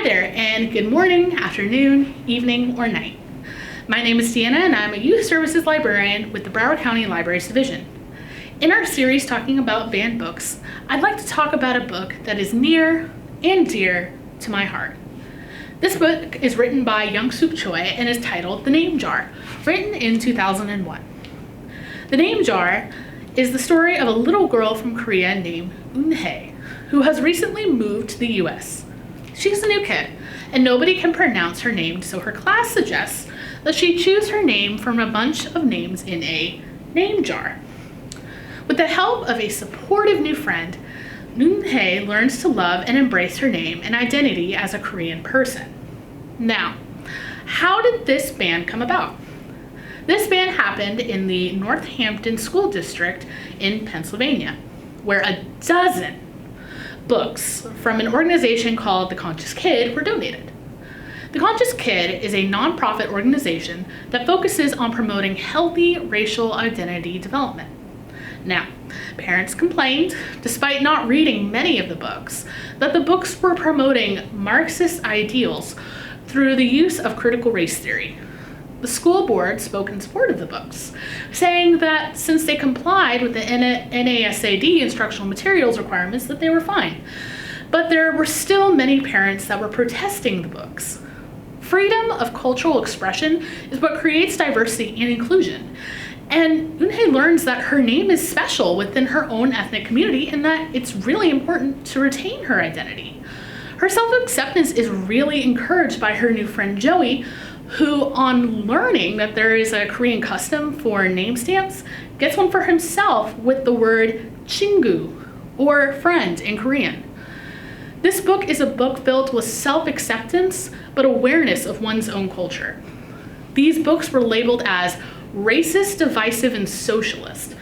there, and good morning, afternoon, evening, or night. My name is Deanna, and I'm a Youth Services Librarian with the Broward County Library Division. In our series talking about banned books, I'd like to talk about a book that is near and dear to my heart. This book is written by Yangsook Choi and is titled The Name Jar, written in 2001. The Name Jar is the story of a little girl from Korea named Unhei, who has recently moved to the US. She's a new kid, and nobody can pronounce her name, so her class suggests that she choose her name from a bunch of names in a name jar. With the help of a supportive new friend, Unhei learns to love and embrace her name and identity as a Korean person. Now, how did this ban come about? This ban happened in the Northampton School District in Pennsylvania, where a dozen books from an organization called The Conscious Kid were donated. The Conscious Kid is a nonprofit organization that focuses on promoting healthy racial identity development. Now, parents complained, despite not reading many of the books, that the books were promoting Marxist ideals through the use of critical race theory. The school board spoke in support of the books, saying that since they complied with the NASAD instructional materials requirements, that they were fine. But there were still many parents that were protesting the books. Freedom of cultural expression is what creates diversity and inclusion. And Unhei learns that her name is special within her own ethnic community and that it's really important to retain her identity. Her self-acceptance is really encouraged by her new friend Joey, who, on learning that there is a Korean custom for name stamps, gets one for himself with the word 친구, or friend in Korean. This book is a book filled with self-acceptance, but awareness of one's own culture. These books were labeled as racist, divisive, and socialist.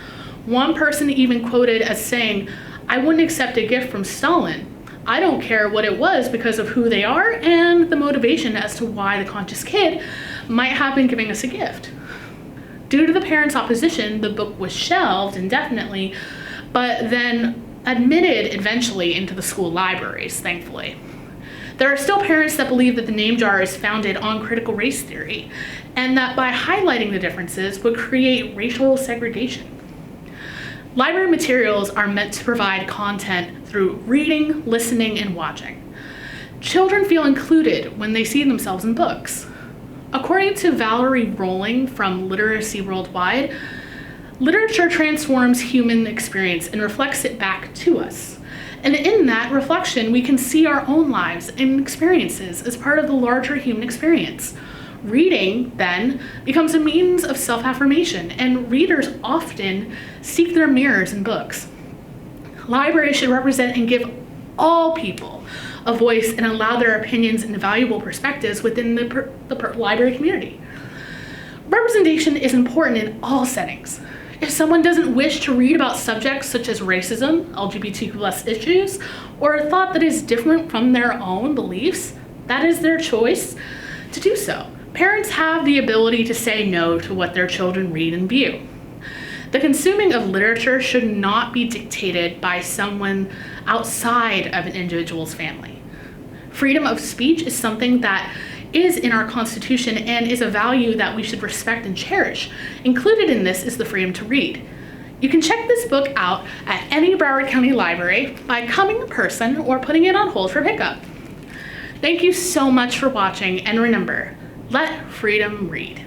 One person even quoted as saying, "I wouldn't accept a gift from Stalin. I don't care what it was because of who they are and the motivation as to why the Conscious Kid might have been giving us a gift." Due to the parents' opposition, the book was shelved indefinitely, but then admitted eventually into the school libraries, thankfully. There are still parents that believe that the name jar is founded on critical race theory, and that by highlighting the differences would create racial segregation. Library materials are meant to provide content through reading, listening, and watching. Children feel included when they see themselves in books. According to Valerie Rowling from Literacy Worldwide, literature transforms human experience and reflects it back to us. And in that reflection, we can see our own lives and experiences as part of the larger human experience. Reading, then, becomes a means of self-affirmation, and readers often seek their mirrors in books. Libraries should represent and give all people a voice and allow their opinions and valuable perspectives within the library community. Representation is important in all settings. If someone doesn't wish to read about subjects such as racism, LGBTQ+ issues, or a thought that is different from their own beliefs, that is their choice to do so. Parents have the ability to say no to what their children read and view. The consuming of literature should not be dictated by someone outside of an individual's family. Freedom of speech is something that is in our Constitution and is a value that we should respect and cherish. Included in this is the freedom to read. You can check this book out at any Broward County Library by coming in person or putting it on hold for pickup. Thank you so much for watching, and remember, let freedom read.